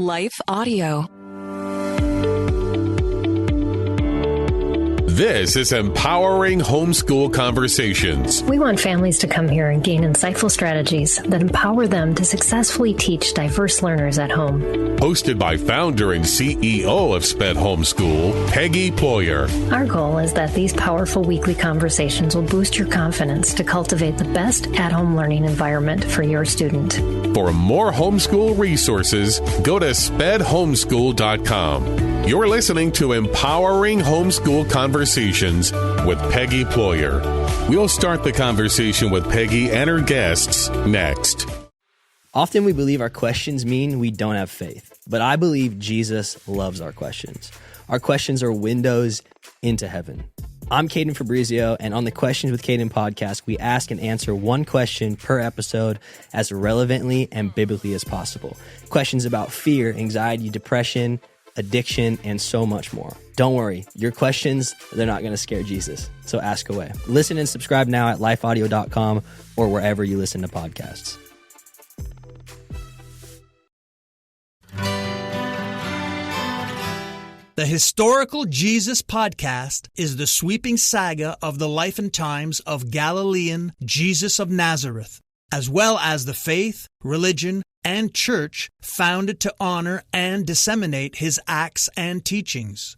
Life Audio. This is Empowering Homeschool Conversations. We want families to come here and gain insightful strategies that empower them to successfully teach diverse learners at home. Hosted by founder and CEO of SPED Homeschool, Peggy Ployer. Our goal is that these powerful weekly conversations will boost your confidence to cultivate the best at-home learning environment for your student. For more homeschool resources, go to spedhomeschool.com. You're listening to Empowering Homeschool Conversations with Peggy Ployer. We'll start the conversation with Peggy and her guests next. Often we believe our questions mean we don't have faith, but I believe Jesus loves our questions. Our questions are windows into heaven. I'm Caden Fabrizio, and on the Questions with Caden podcast, we ask and answer one question per episode as relevantly and biblically as possible. Questions about fear, anxiety, depression, addiction, and so much more. Don't worry, your questions, they're not going to scare Jesus, so ask away. Listen and subscribe now at lifeaudio.com or wherever you listen to podcasts. The Historical Jesus Podcast is the sweeping saga of the life and times of Galilean Jesus of Nazareth, as well as the faith, religion, and church founded to honor and disseminate his acts and teachings.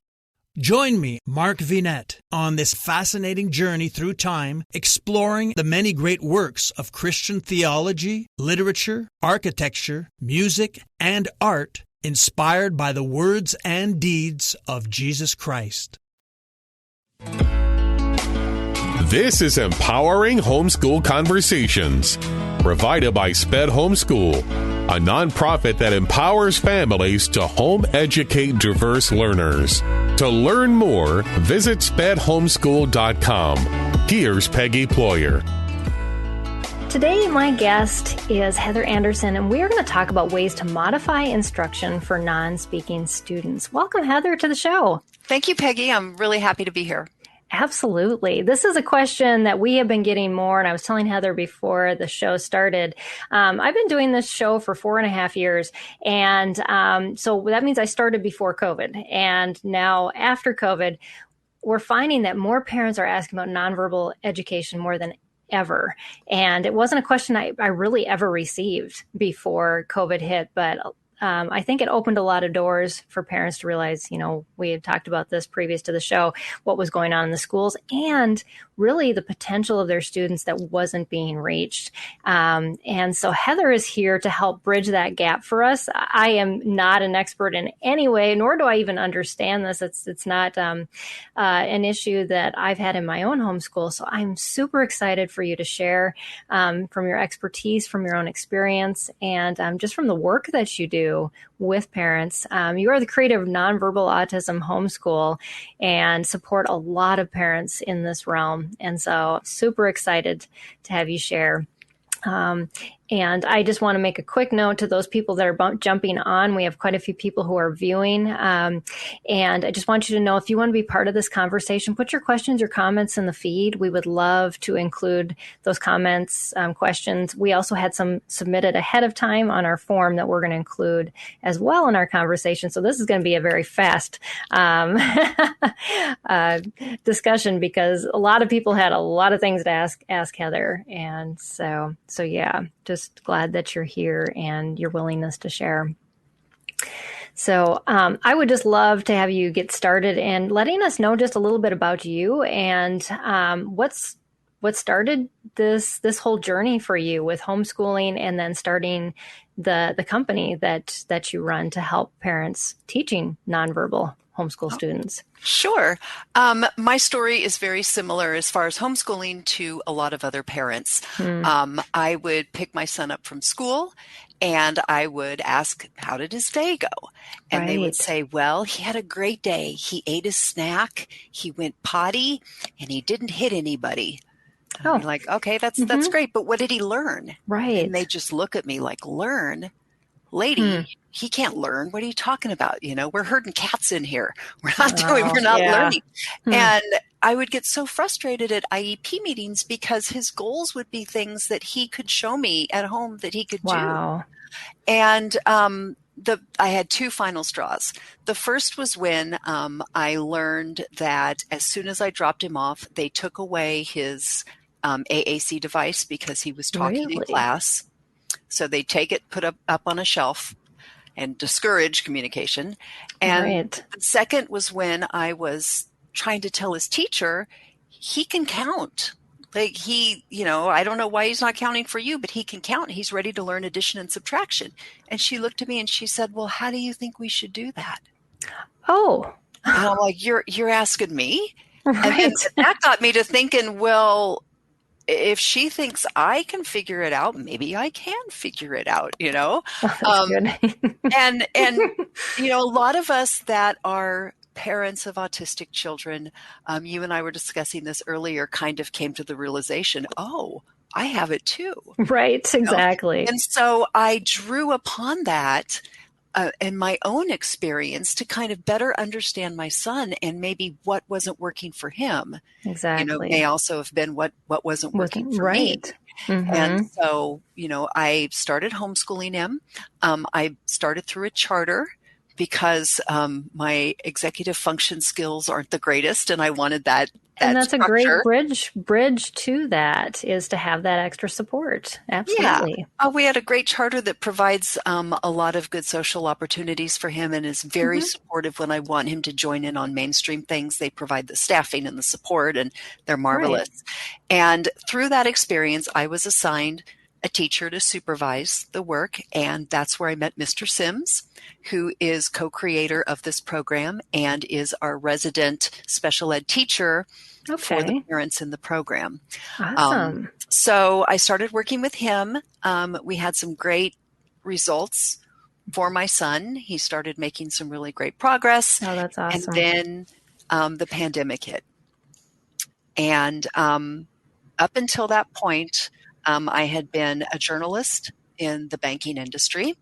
Join me, Mark Vinette, on this fascinating journey through time, exploring the many great works of Christian theology, literature, architecture, music, and art inspired by the words and deeds of Jesus Christ. This is Empowering Homeschool Conversations, provided by SPED Homeschool, a nonprofit that empowers families to home educate diverse learners. To learn more, visit spedhomeschool.com. Here's Peggy Ployer. Today, my guest is Heather Anderson, and we are going to talk about ways to modify instruction for non-speaking students. Welcome, Heather, to the show. Thank you, Peggy. I'm really happy to be here. Absolutely. This is a question that we have been getting more, and I was telling Heather before the show started. I've been doing this show for 4.5 years, and so that means I started before COVID. And now, after COVID, we're finding that more parents are asking about nonverbal education more than ever. And it wasn't a question I really ever received before COVID hit, but I think it opened a lot of doors for parents to realize, we had talked about this previous to the show, what was going on in the schools and really the potential of their students that wasn't being reached. And so Heather is here to help bridge that gap for us. I am not an expert in any way, nor do I even understand this. It's not an issue that I've had in my own homeschool. So I'm super excited for you to share from your expertise, from your own experience, and just from the work that you do with parents. You are the creator of Nonverbal Autism Homeschool and support a lot of parents in this realm. And so super excited to have you share. And I just want to make a quick note to those people that are jumping on. We have quite a few people who are viewing. And I just want you to know, if you want to be part of this conversation, put your questions or comments in the feed. We would love to include those comments, questions. We also had some submitted ahead of time on our form that we're going to include as well in our conversation. So this is going to be a very fast discussion because a lot of people had a lot of things to ask Heather. And so yeah, just glad that you're here and your willingness to share. So I would just love to have you get started and letting us know just a little bit about you and what started this whole journey for you with homeschooling and then starting the company that you run to help parents teaching nonverbal homeschool students. Sure. My story is very similar as far as homeschooling to a lot of other parents. I would pick my son up from school and I would ask, how did his day go? And they would say, well, he had a great day. He ate his snack, he went potty, and he didn't hit anybody. Oh. I'm like, okay, that's great. But what did he learn? Right. And they just look at me like, learn? Lady, he can't learn. What are you talking about? We're herding cats in here. We're not learning. And I would get so frustrated at IEP meetings because his goals would be things that he could show me at home that he could do. And I had two final straws. The first was when I learned that as soon as I dropped him off, they took away his AAC device because he was talking in class. So they take it, put up on a shelf, and discourage communication. And the second was when I was trying to tell his teacher, he can count. Like I don't know why he's not counting for you, but he can count. He's ready to learn addition and subtraction. And she looked at me and she said, well, how do you think we should do that? Oh. And I'm like, you're asking me? Right. And that got me to thinking, well, if she thinks I can figure it out, maybe I can figure it out, That's good. and a lot of us that are parents of autistic children, you and I were discussing this earlier, kind of came to the realization, oh, I have it too. Right, exactly. And so I drew upon that in my own experience to kind of better understand my son and maybe what wasn't working for him. Exactly. May also have been what wasn't working for me. Mm-hmm. And so, I started homeschooling him. I started through a charter because my executive function skills aren't the greatest, and I wanted that. And that's structure. A great bridge to that is to have that extra support. Absolutely. Yeah. We had a great charter that provides a lot of good social opportunities for him and is very supportive when I want him to join in on mainstream things. They provide the staffing and the support, and they're marvelous. Right. And through that experience, I was assigned a teacher to supervise the work, and that's where I met Mr. Sims, who is co-creator of this program and is our resident special ed teacher for the parents in the program. Awesome. So I started working with him. We had some great results for my son. He started making some really great progress. Oh, that's awesome. And then the pandemic hit. And up until that point, I had been a journalist in the banking industry.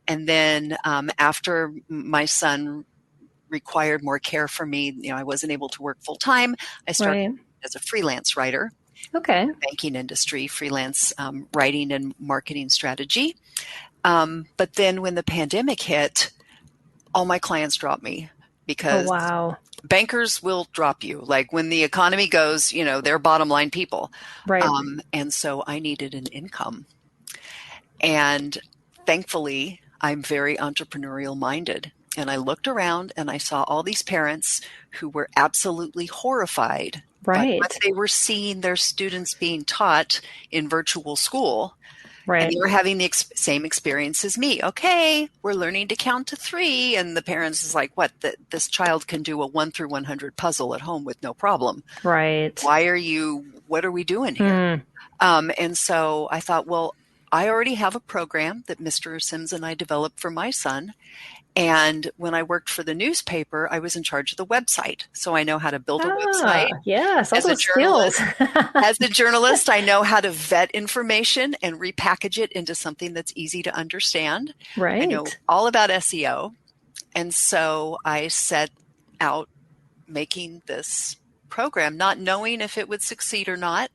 And then after my son required more care from me, I wasn't able to work full time. I started as a freelance writer. Okay. In the banking industry, freelance writing and marketing strategy. But then when the pandemic hit, all my clients dropped me because bankers will drop you. Like when the economy goes, they're bottom line people. Right. And so I needed an income. And thankfully, I'm very entrepreneurial minded. And I looked around and I saw all these parents who were absolutely horrified by what they were seeing their students being taught in virtual school. Right. And they were having the same experience as me. Okay, we're learning to count to 3. And the parents is like, what? This child can do a 1 through 100 puzzle at home with no problem. Right. What are we doing here? And so I thought, well, I already have a program that Mr. Sims and I developed for my son. And when I worked for the newspaper, I was in charge of the website. So I know how to build a website. Yes, all those skills. As a journalist, I know how to vet information and repackage it into something that's easy to understand. Right. I know all about SEO. And so I set out making this program, not knowing if it would succeed or not.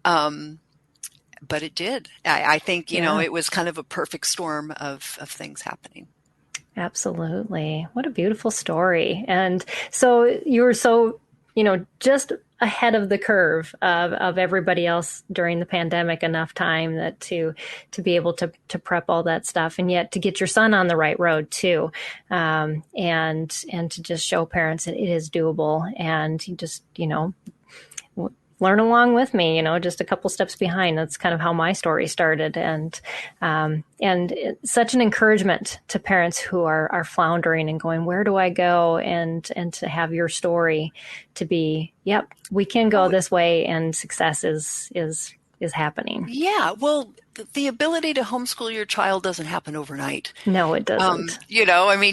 But it did. I think, it was kind of a perfect storm of things happening. Absolutely. What a beautiful story. And so you were so, just ahead of the curve of everybody else during the pandemic, enough time that to be able to prep all that stuff, and yet to get your son on the right road too. And to just show parents that it is doable, and you just, learn along with me, just a couple steps behind. That's kind of how my story started. And it's such an encouragement to parents who are floundering and going, where do I go? And to have your story to be, yep, we can go this way, and success is happening. Yeah. Well, the ability to homeschool your child doesn't happen overnight. No, it doesn't.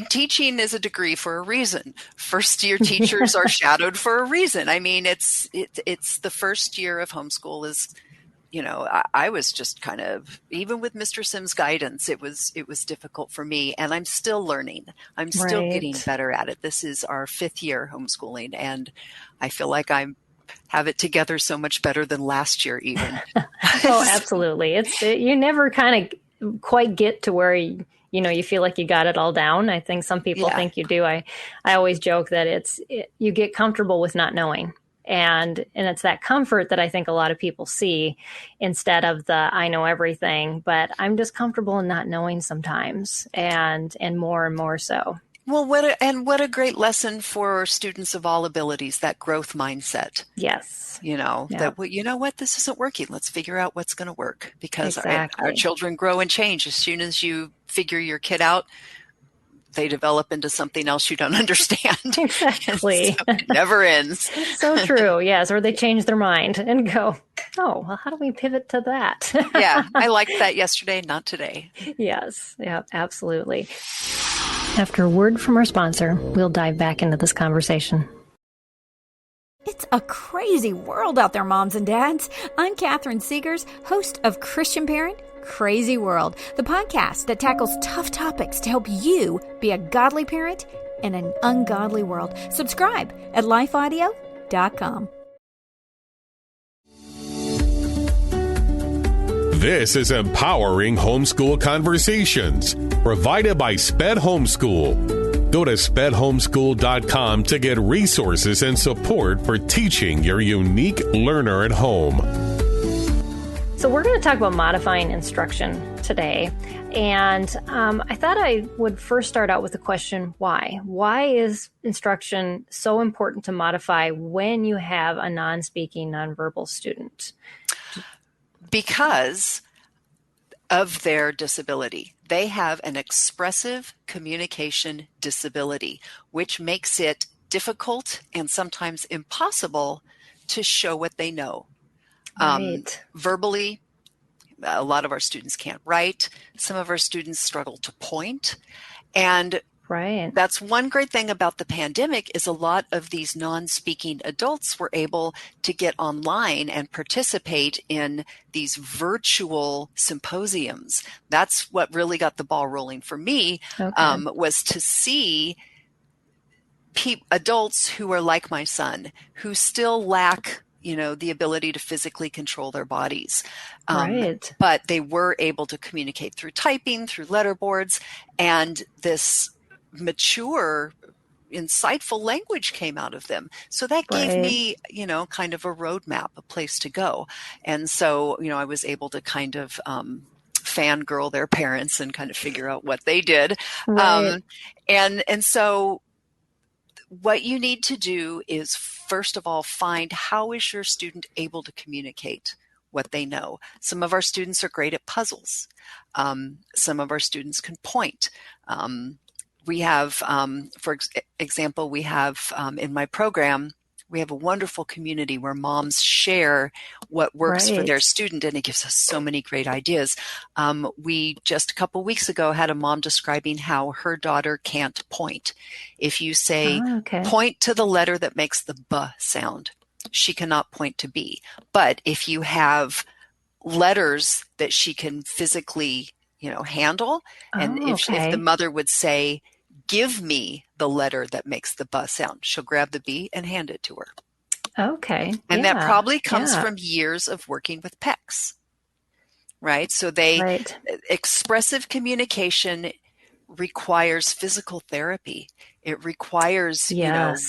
Teaching is a degree for a reason. First year teachers are shadowed for a reason. I mean, it's the first year of homeschool is, I was just kind of, even with Mr. Sims' guidance, it was difficult for me, and I'm still learning. I'm still getting better at it. This is our 5th year homeschooling, and I feel like have it together so much better than last year even. Oh, absolutely. You never kind of quite get to where you feel like you got it all down. I think some people think you do. I always joke that you get comfortable with not knowing. And it's that comfort that I think a lot of people see instead of the I know everything, but I'm just comfortable in not knowing sometimes, and more so. Well, what a great lesson for students of all abilities, that growth mindset. Yes. That, you know what, this isn't working. Let's figure out what's going to work, because our children grow and change. As soon as you figure your kid out, they develop into something else you don't understand. Exactly. So it never ends. So true. Yes. Or they change their mind and go, oh, well, how do we pivot to that? Yeah. I liked that yesterday, not today. Yes. Yeah, absolutely. After a word from our sponsor, we'll dive back into this conversation. It's a crazy world out there, moms and dads. I'm Catherine Seegers, host of Christian Parent Crazy World, the podcast that tackles tough topics to help you be a godly parent in an ungodly world. Subscribe at lifeaudio.com. This is Empowering Homeschool Conversations, provided by SPED Homeschool. Go to spedhomeschool.com to get resources and support for teaching your unique learner at home. So we're going to talk about modifying instruction today. And I thought I would first start out with the question, why? Why is instruction so important to modify when you have a non-speaking, nonverbal student? Because of their disability. They have an expressive communication disability, which makes it difficult and sometimes impossible to show what they know. Right. Verbally, a lot of our students can't write. Some of our students struggle to point. And that's one great thing about the pandemic is a lot of these non-speaking adults were able to get online and participate in these virtual symposiums. That's what really got the ball rolling for me, was to see adults who are like my son, who still lack the ability to physically control their bodies. But they were able to communicate through typing, through letterboards, and this mature, insightful language came out of them. So that gave me, kind of a roadmap, a place to go. And so, I was able to kind of fangirl their parents and kind of figure out what they did. And so what you need to do is, first of all, find how is your student able to communicate what they know. Some of our students are great at puzzles. Some of our students can point. We have, for example, we have in my program, we have a wonderful community where moms share what works for their student, and it gives us so many great ideas. We just a couple weeks ago had a mom describing how her daughter can't point. If you say, point to the letter that makes the B sound, she cannot point to B. But if you have letters that she can physically, handle, and if the mother would say, give me the letter that makes the B sound, she'll grab the B and hand it to her. Okay. And that probably comes from years of working with PECs, right? So expressive communication requires physical therapy. It requires,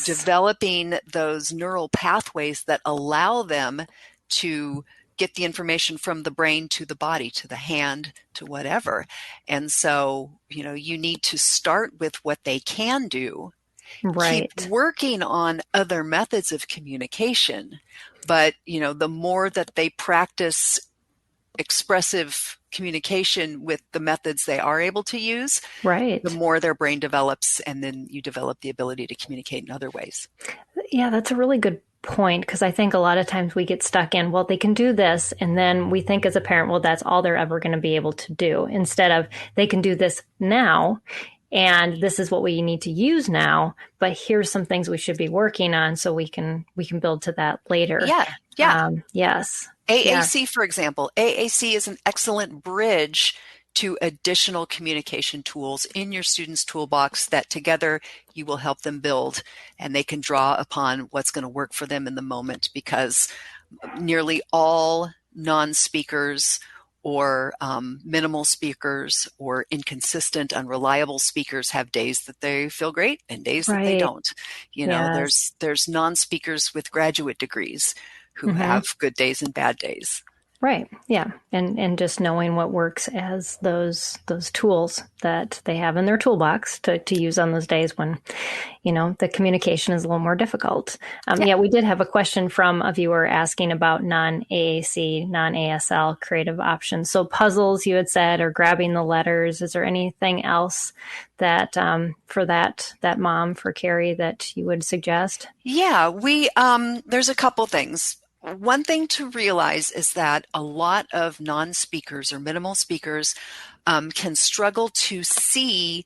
developing those neural pathways that allow them to get the information from the brain to the body, to the hand, to whatever. And so, you need to start with what they can do, keep working on other methods of communication. But, the more that they practice expressive communication with the methods they are able to use, the more their brain develops, and then you develop the ability to communicate in other ways. Yeah, that's a really good point, because I think a lot of times we get stuck in, well, they can do this, and then we think as a parent, well, that's all they're ever going to be able to do, instead of they can do this now, and this is what we need to use now, but here's some things we should be working on so we can build to that later. Yes. AAC, for example, AAC is an excellent bridge to additional communication tools in your students' toolbox that together you will help them build, and they can draw upon what's going to work for them in the moment, because nearly all non-speakers or minimal speakers or inconsistent, unreliable speakers have days that they feel great and days that they don't. You know, there's non-speakers with graduate degrees who have good days and bad days. Right. Yeah. And just knowing what works as those tools that they have in their toolbox to use on those days when, you know, the communication is a little more difficult. Yeah, we did have a question from a viewer asking about non-AAC, non-ASL creative options. So puzzles, you had said, or grabbing the letters. Is there anything else that for that mom, for Carrie, that you would suggest? Yeah, there's a couple things. One thing to realize is that a lot of non-speakers or minimal speakers can struggle to see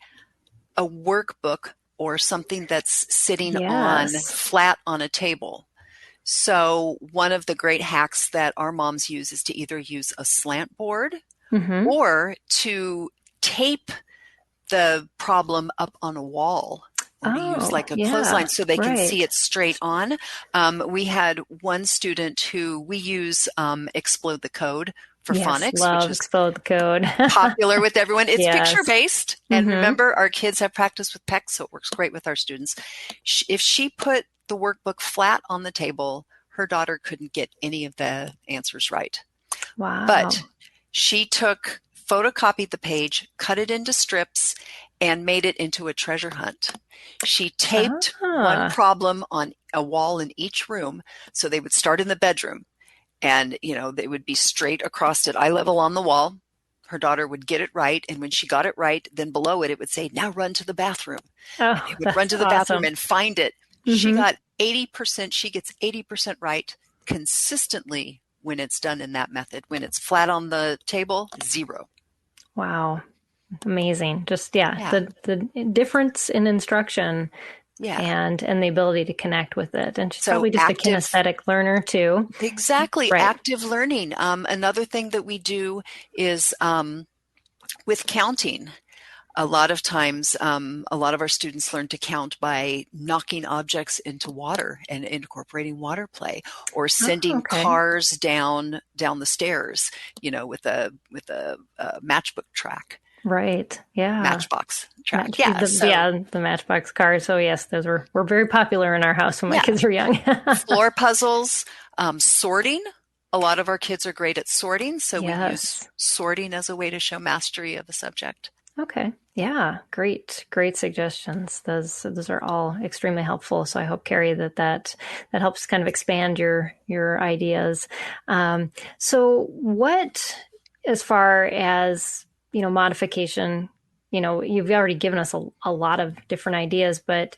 a workbook or something that's sitting on flat on a table. So one of the great hacks that our moms use is to either use a slant board or to tape the problem up on a wall. Or to use like a clothesline so they can see it straight on. We had one student who we use Explode the Code for phonics, which is Explode the Code. popular with everyone. It's picture-based. And remember, our kids have practiced with PECs, so it works great with our students. If she put the workbook flat on the table, her daughter couldn't get any of the answers right. Wow. But she photocopied the page, cut it into strips, and made it into a treasure hunt. She taped one problem on a wall in each room. So they would start in the bedroom and, you know, they would be straight across at eye level on the wall. Her daughter would get it right. And when she got it right, then below it, it would say, now run to the bathroom. And they would run to the bathroom and find it. She got 80%. She gets 80% right consistently when it's done in that method. When it's flat on the table, 0. Wow. Amazing. Just, the difference in instruction and the ability to connect with it. And she's probably just a kinesthetic learner too. Exactly. Right. Active learning. Another thing that we do is with counting. A lot of times, a lot of our students learn to count by knocking objects into water and incorporating water play, or sending cars down the stairs, you know, with a matchbook track. Right. Yeah. Matchbox track. The Matchbox cars. So yes, those were very popular in our house when my kids were young. Floor puzzles, sorting. A lot of our kids are great at sorting. So we use sorting as a way to show mastery of a subject. Okay. Yeah. Great suggestions. Those are all extremely helpful. So I hope, Carrie, that helps kind of expand your ideas. So what, as far as, you know, modification, you know, you've already given us a lot of different ideas, but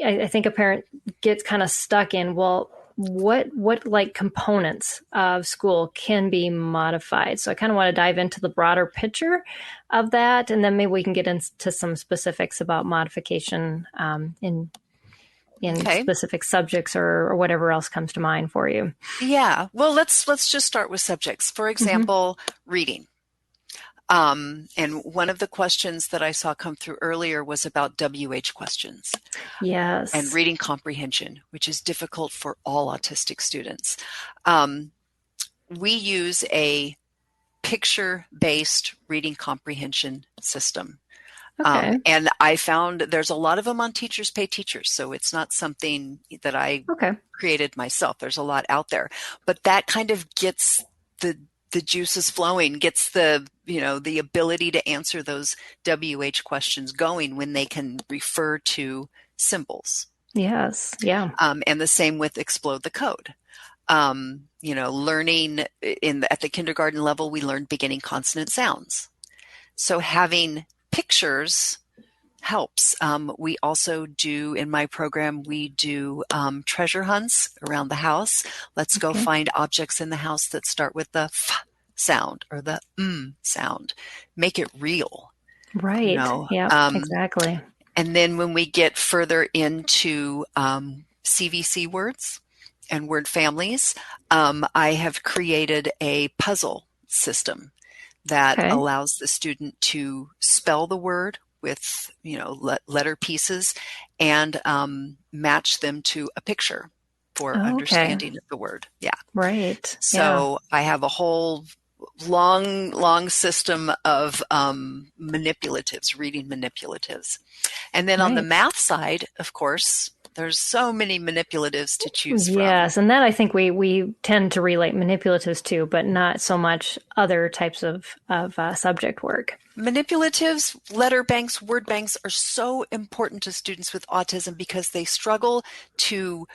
I think a parent gets kind of stuck in, well, what like components of school can be modified? So I kind of want to dive into the broader picture of that, and then maybe we can get into some specifics about modification in specific subjects or whatever else comes to mind for you. Yeah. Well, let's just start with subjects. For example, reading. And one of the questions that I saw come through earlier was about WH questions. Yes. And reading comprehension, which is difficult for all autistic students. We use a picture-based reading comprehension system. Okay. And I found there's a lot of them on Teachers Pay Teachers. So it's not something that I created myself. There's a lot out there. But that kind of gets the juices flowing, gets the ability to answer those WH questions going when they can refer to symbols. Yes. Yeah. And the same with Explode the Code. Learning at the kindergarten level, we learned beginning consonant sounds. So having pictures helps. We also do, in my program, we do treasure hunts around the house. Let's go find objects in the house that start with the f sound or the sound. Make it real. Right. Yeah, exactly. And then when we get further into CVC words and word families, I have created a puzzle system that allows the student to spell the word with, letter pieces and match them to a picture for understanding of the word. Yeah. Right. So I have a whole long system of manipulatives, reading manipulatives. And then on the math side, of course, there's so many manipulatives to choose from. Yes, and that I think we tend to relate manipulatives to, but not so much other types of subject work. Manipulatives, letter banks, word banks are so important to students with autism because they struggle to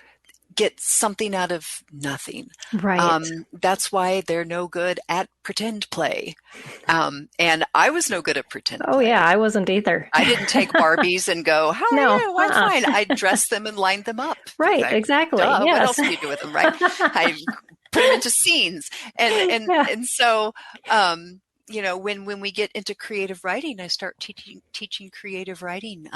get something out of nothing. Right. That's why they're no good at pretend play. And I was no good at pretend play. Oh yeah, I wasn't either. I didn't take Barbies and go, how are you? I'm fine. I dressed them and lined them up. Right, exactly. Yes. What else do you do with them, right? I put them into scenes. And so, when we get into creative writing, I start teaching creative writing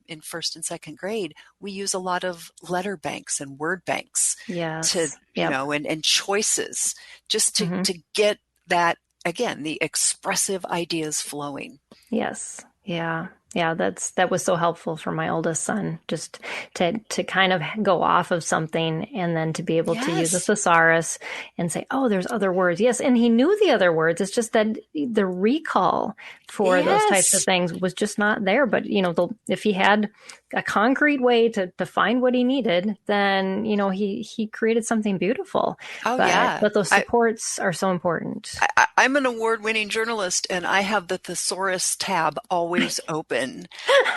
in first and second grade. We use a lot of letter banks and word banks and choices just to get that, again, the expressive ideas flowing. Yes. Yeah. Yeah, that was so helpful for my oldest son, just to kind of go off of something and then to be able to use a thesaurus and say, oh, there's other words. Yes, and he knew the other words. It's just that the recall for those types of things was just not there. But, if he had a concrete way to find what he needed, then, he created something beautiful. But those supports are so important. I'm an award-winning journalist, and I have the thesaurus tab always open. And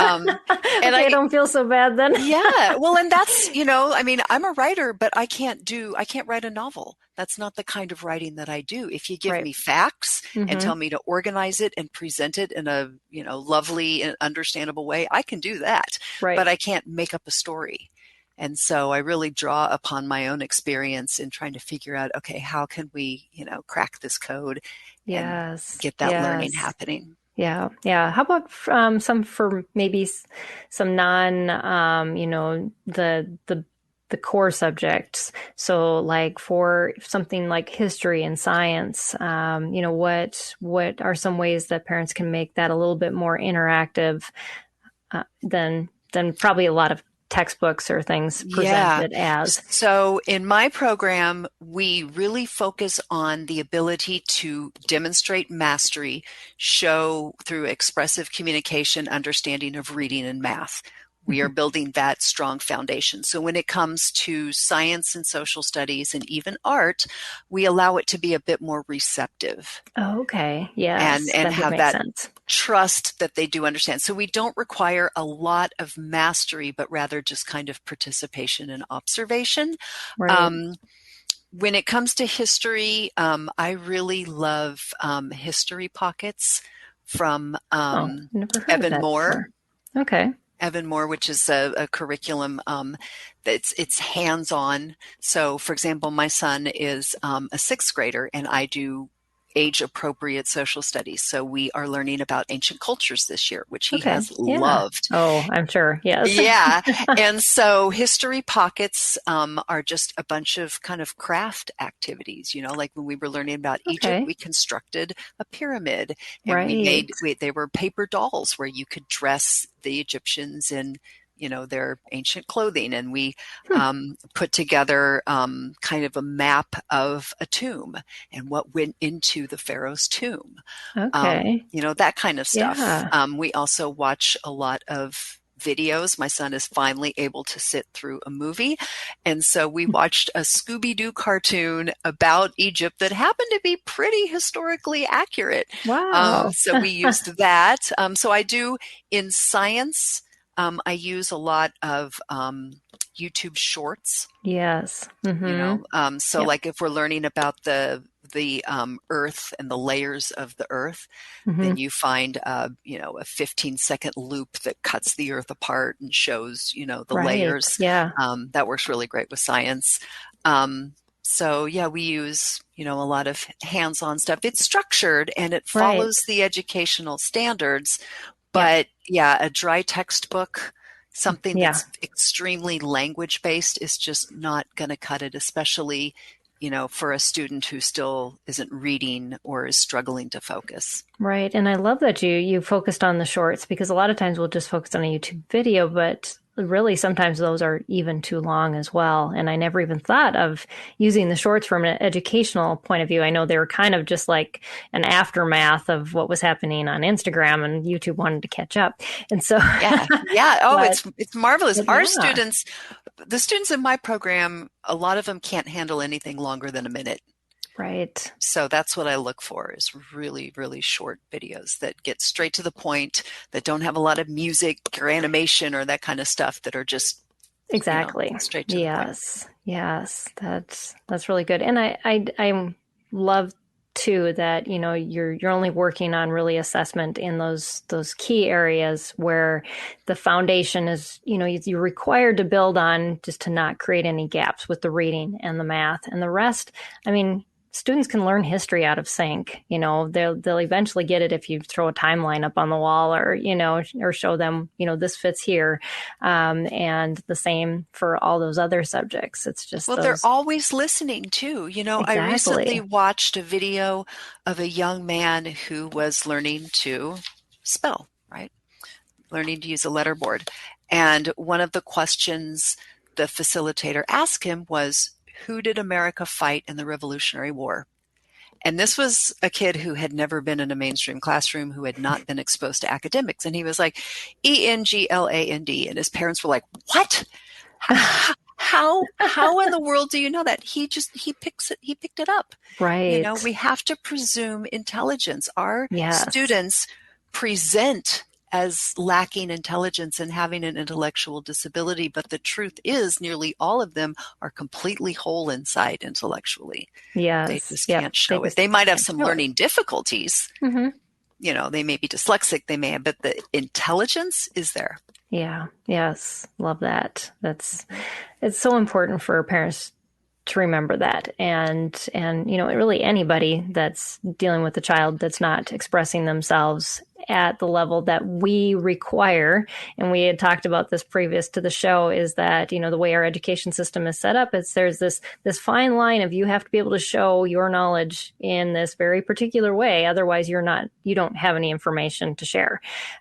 I don't feel so bad then. Yeah. Well, and that's, I'm a writer, but I can't write a novel. That's not the kind of writing that I do. If you give me facts and tell me to organize it and present it in a, lovely and understandable way, I can do that. Right. But I can't make up a story. And so I really draw upon my own experience in trying to figure out, okay, how can we, crack this code and get that learning happening? Yeah. Yeah. How about some for maybe some non, the core subjects. So like for something like history and science, what are some ways that parents can make that a little bit more interactive than probably a lot of textbooks or things presented as? So in my program, we really focus on the ability to demonstrate mastery, show through expressive communication, understanding of reading and math. We are building that strong foundation. So when it comes to science and social studies and even art, we allow it to be a bit more receptive. Oh, okay. Yes. And have that trust that they do understand. So we don't require a lot of mastery, but rather just kind of participation and observation. Right. When it comes to history, I really love history pockets from Evan Moore. Before. Okay. Evan Moore, which is a curriculum it's hands-on. So, for example, my son is a sixth grader, and I do age-appropriate social studies. So we are learning about ancient cultures this year, which he has loved. Oh, I'm sure. Yes. Yeah. And so history pockets are just a bunch of kind of craft activities. Like when we were learning about Egypt, we constructed a pyramid, and they were paper dolls where you could dress the Egyptians in their ancient clothing. And we put together kind of a map of a tomb and what went into the pharaoh's tomb. Okay. That kind of stuff. Yeah. We also watch a lot of videos. My son is finally able to sit through a movie. And so we watched a Scooby-Doo cartoon about Egypt that happened to be pretty historically accurate. Wow. So we used that. So I do in science. I use a lot of YouTube shorts. Yes. Mm-hmm. Like if we're learning about the earth and the layers of the earth, then you find a 15-second loop that cuts the earth apart and shows the layers. Yeah. That works really great with science. We use a lot of hands-on stuff. It's structured and it follows the educational standards. But a dry textbook, something that's extremely language-based is just not going to cut it, especially, for a student who still isn't reading or is struggling to focus. Right. And I love that you focused on the shorts, because a lot of times we'll just focus on a YouTube video, but really sometimes those are even too long as well. And I never even thought of using the shorts from an educational point of view. I know they were kind of just like an aftermath of what was happening on Instagram, and YouTube wanted to catch up. And so, yeah. Oh, but, it's marvelous. Our yeah. students, the students in my program, a lot of them can't handle anything longer than a minute. Right. So that's what I look for, is really, really short videos that get straight to the point, that don't have a lot of music or animation or that kind of stuff, that are just exactly straight to the point. Yes. That's really good. And I love too that, you're only working on really assessment in those key areas where the foundation is, you're required to build on, just to not create any gaps with the reading and the math, and the rest. I mean, students can learn history out of sync. They'll eventually get it if you throw a timeline up on the wall, or or show them, this fits here. And the same for all those other subjects. It's just, they're always listening too. Exactly. I recently watched a video of a young man who was learning to spell, right? Learning to use a letterboard. And one of the questions the facilitator asked him was, who did America fight in the Revolutionary War? And this was a kid who had never been in a mainstream classroom, who had not been exposed to academics. And he was like, England. And his parents were like, what? How in the world do you know that? He picked it up. Right. We have to presume intelligence. Our Yes. students present as lacking intelligence and having an intellectual disability, but the truth is nearly all of them are completely whole inside intellectually. Yes. They just can't show it. They might have some learning difficulties. Mm-hmm. They may be dyslexic, but the intelligence is there. Yeah. Yes. Love that. It's so important for parents to remember that. And really anybody that's dealing with a child that's not expressing themselves at the level that we require. And we had talked about this previous to the show, is that, the way our education system is set up, there's this fine line of, you have to be able to show your knowledge in this very particular way. Otherwise you don't have any information to share,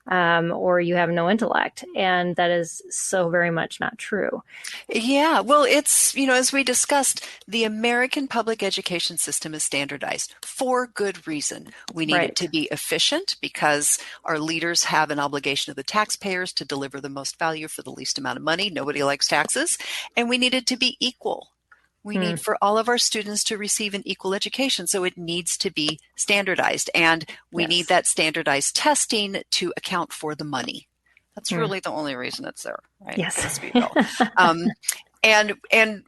or you have no intellect. And that is so very much not true. Yeah. Well, it's, as we discussed, the American public education system is standardized for good reason. We need it to be efficient, because our leaders have an obligation to the taxpayers to deliver the most value for the least amount of money. Nobody likes taxes. And we need it to be equal. We need for all of our students to receive an equal education. So it needs to be standardized. And we need that standardized testing to account for the money. That's really the only reason it's there, right? Yes. Let's be real. And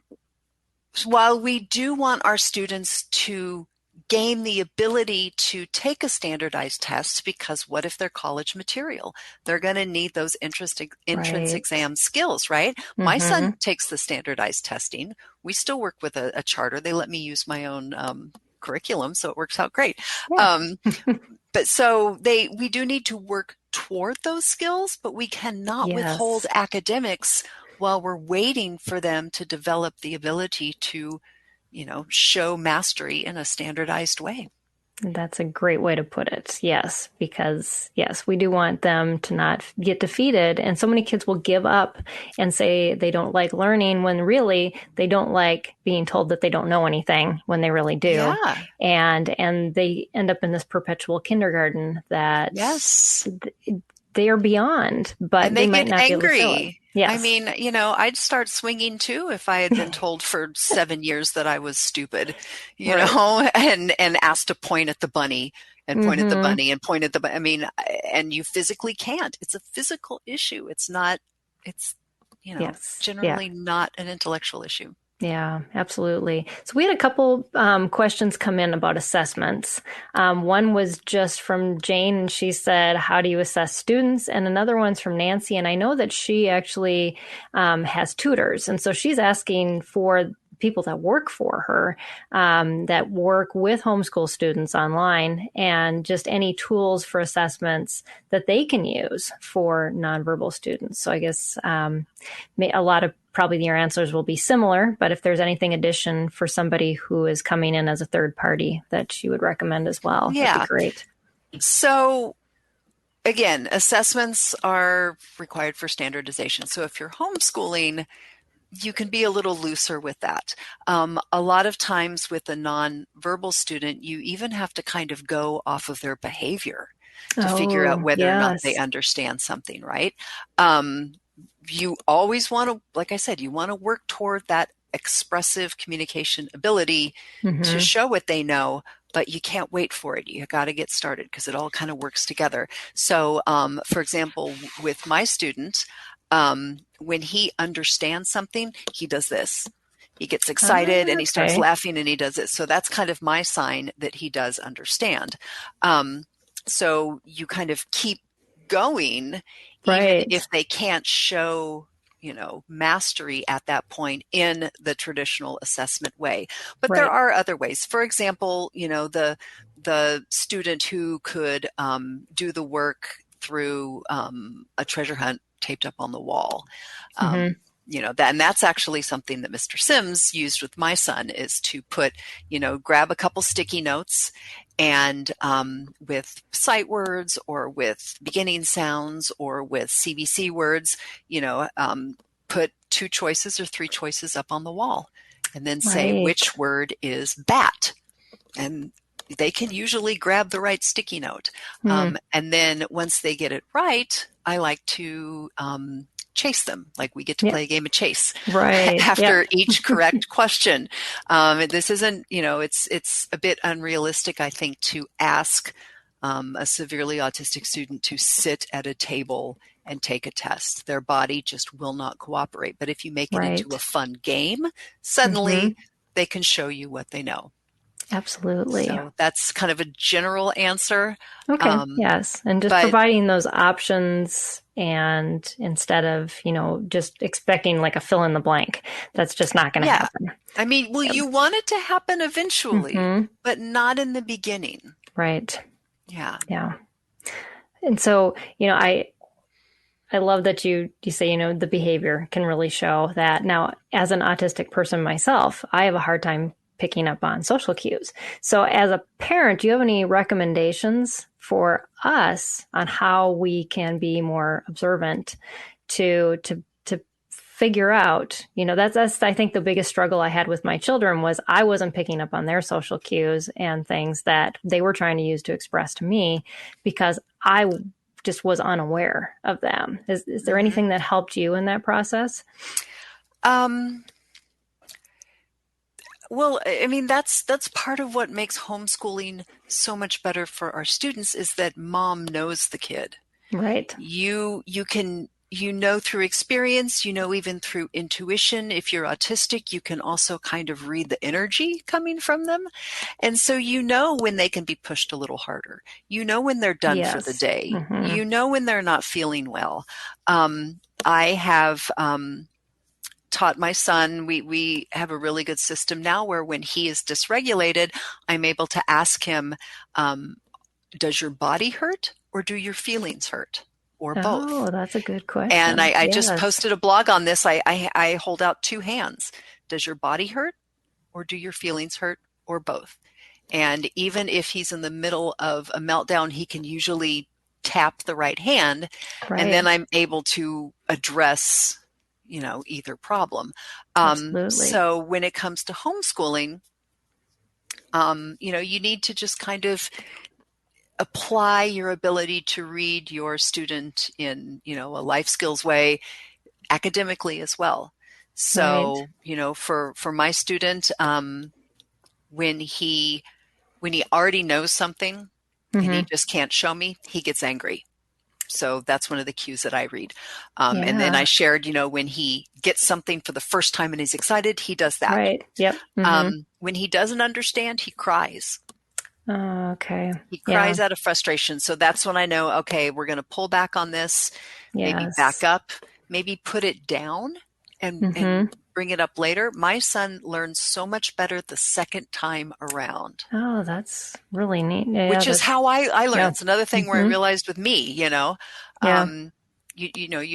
while we do want our students to gain the ability to take a standardized test, because what if they're college material? They're going to need those entrance exam skills, right? Mm-hmm. My son takes the standardized testing. We still work with a charter. They let me use my own curriculum, so it works out great. Yeah. But so we do need to work toward those skills, but we cannot withhold academics while we're waiting for them to develop the ability to show mastery in a standardized way. That's a great way to put it. Yes, because we do want them to not get defeated. And so many kids will give up and say they don't like learning, when really they don't like being told that they don't know anything, when they really do. Yeah. And they end up in this perpetual kindergarten that they are beyond, but and they might get not angry. Be able to fill it. Yes. I mean, I'd start swinging too if I had been told for 7 years that I was stupid, you know, and asked to point at the bunny and point at the bunny and point at the bunny. I mean, and you physically can't. It's a physical issue. It's not, generally not an intellectual issue. Yeah, absolutely. So we had a couple questions come in about assessments. One was just from Jane, and she said, how do you assess students? And another one's from Nancy, and I know that she actually has tutors. And so she's asking for people that work for her, that work with homeschool students online, and just any tools for assessments that they can use for nonverbal students. So I guess a lot of probably your answers will be similar, but if there's anything addition for somebody who is coming in as a third party that you would recommend as well, that'd be great. So again, assessments are required for standardization. So if you're homeschooling, you can be a little looser with that. A lot of times with a nonverbal student, you even have to kind of go off of their behavior to figure out whether or not they understand something, right? You always want to, like I said, you want to work toward that expressive communication ability to show what they know, but you can't wait for it. You got to get started because it all kind of works together. So, for example, with my student, when he understands something, he does this. He gets excited and he starts laughing and he does it. So that's kind of my sign that he does understand. So you kind of keep going, even if they can't show, mastery at that point in the traditional assessment way. But there are other ways. For example, the student who could do the work through a treasure hunt taped up on the wall. And that's actually something that Mr. Sims used with my son, is to put, grab a couple sticky notes and with sight words or with beginning sounds or with CBC words, put 2 choices or 3 choices up on the wall and then say which word is bat. And they can usually grab the right sticky note. And then once they get it right, I like to chase them. Like we get to play a game of chase after each correct question. This isn't, it's a bit unrealistic, I think, to ask a severely autistic student to sit at a table and take a test. Their body just will not cooperate. But if you make it into a fun game, suddenly they can show you what they know. Absolutely. So that's kind of a general answer. Okay. Yes. And just providing those options, and instead of, just expecting like a fill in the blank, that's just not going to happen. I mean, you want it to happen eventually, but not in the beginning. Right. Yeah. Yeah. And so, I love that you say, the behavior can really show that. Now, as an autistic person myself, I have a hard time picking up on social cues. So as a parent, do you have any recommendations for us on how we can be more observant to figure out, that's I think the biggest struggle I had with my children was I wasn't picking up on their social cues and things that they were trying to use to express to me because I just was unaware of them. Is there anything that helped you in that process? Well, I mean, that's part of what makes homeschooling so much better for our students, is that mom knows the kid. Right. You can, through experience, even through intuition. If you're autistic, you can also kind of read the energy coming from them. And so when they can be pushed a little harder. When they're done for the day. When they're not feeling well. I have taught my son, we have a really good system now where when he is dysregulated, I'm able to ask him, does your body hurt or do your feelings hurt? Or both? Oh, that's a good question. And I just posted a blog on this. I hold out 2 hands. Does your body hurt or do your feelings hurt or both? And even if he's in the middle of a meltdown, he can usually tap the right hand. And then I'm able to address either problem. So when it comes to homeschooling, you need to just kind of apply your ability to read your student in, a life skills way, academically as well. So, for my student, when he already knows something and he just can't show me, he gets angry. So that's one of the cues that I read. And then I shared, when he gets something for the first time and he's excited, he does that. Right. Yep. When he doesn't understand, he cries. Okay. He cries out of frustration. So that's when I know, okay, we're going to pull back on this, maybe back up, maybe put it down and bring it up later. My son learns so much better the second time around. Oh, that's really neat. Which is how I learn. It's another thing where I realized with me, you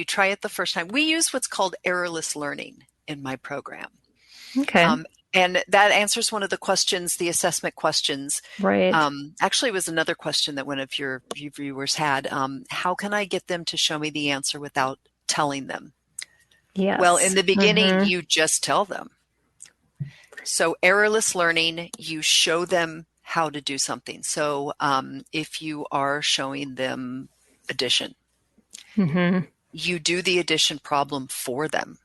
try it the first time. We use what's called errorless learning in my program. Okay. And that answers one of the questions, the assessment questions. Right. Actually, it was another question that one of your viewers had. How can I get them to show me the answer without telling them? Yes. Well, in the beginning, you just tell them. So errorless learning, you show them how to do something. So if you are showing them addition, you do the addition problem for them.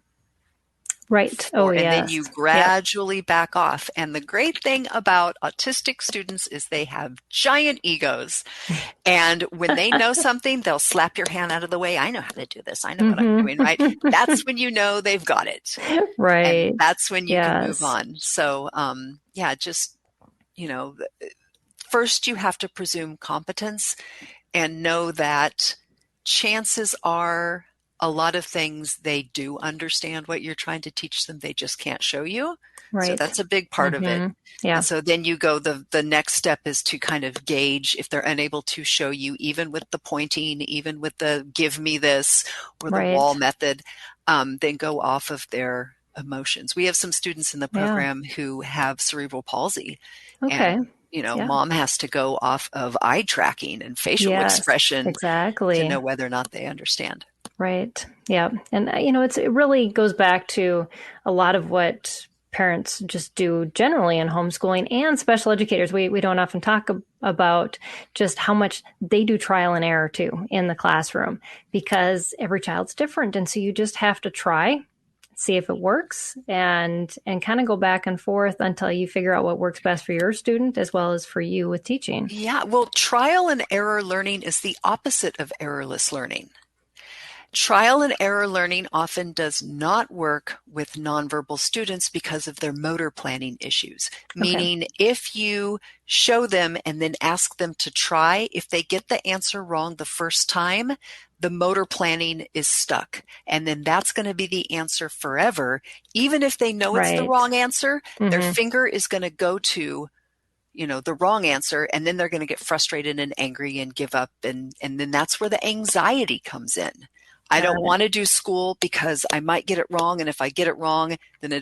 Right. And then you gradually back off. And the great thing about autistic students is they have giant egos. And when they know something, they'll slap your hand out of the way. I know how to do this. I know what I'm doing, right? That's when you know they've got it. Right. And that's when you can move on. So, just, first you have to presume competence and know that chances are a lot of things they do understand what you're trying to teach them. They just can't show you. Right. So that's a big part of it. Yeah. And so then you go, the next step is to kind of gauge if they're unable to show you, even with the pointing, even with the give me this or the wall method, then go off of their emotions. We have some students in the program who have cerebral palsy. Okay. And mom has to go off of eye tracking and facial expression to know whether or not they understand. Right. Yeah. And, it really goes back to a lot of what parents just do generally in homeschooling and special educators. We don't often talk about just how much they do trial and error too in the classroom, because every child's different. And so you just have to try, see if it works, and kind of go back and forth until you figure out what works best for your student as well as for you with teaching. Yeah. Well, trial and error learning is the opposite of errorless learning. Trial and error learning often does not work with nonverbal students because of their motor planning issues. Meaning, if you show them and then ask them to try, if they get the answer wrong the first time, the motor planning is stuck. And then that's going to be the answer forever. Even if they know it's the wrong answer, their finger is going to go to the wrong answer, and then they're going to get frustrated and angry and give up. And then that's where the anxiety comes in. I don't want to do school because I might get it wrong. And if I get it wrong, then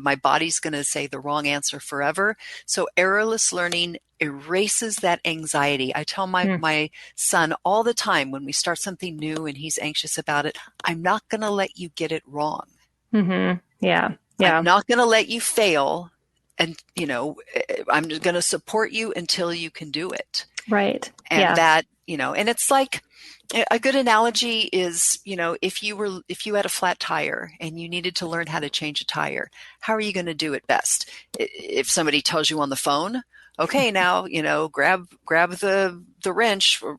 my body's going to say the wrong answer forever. So errorless learning erases that anxiety. I tell my son all the time when we start something new and he's anxious about it, I'm not going to let you get it wrong. Yeah. I'm not going to let you fail. And, I'm going to support you until you can do it. Right. And that, and it's like, a good analogy is, if you had a flat tire and you needed to learn how to change a tire, how are you going to do it best? If somebody tells you on the phone, okay, now, grab the wrench, or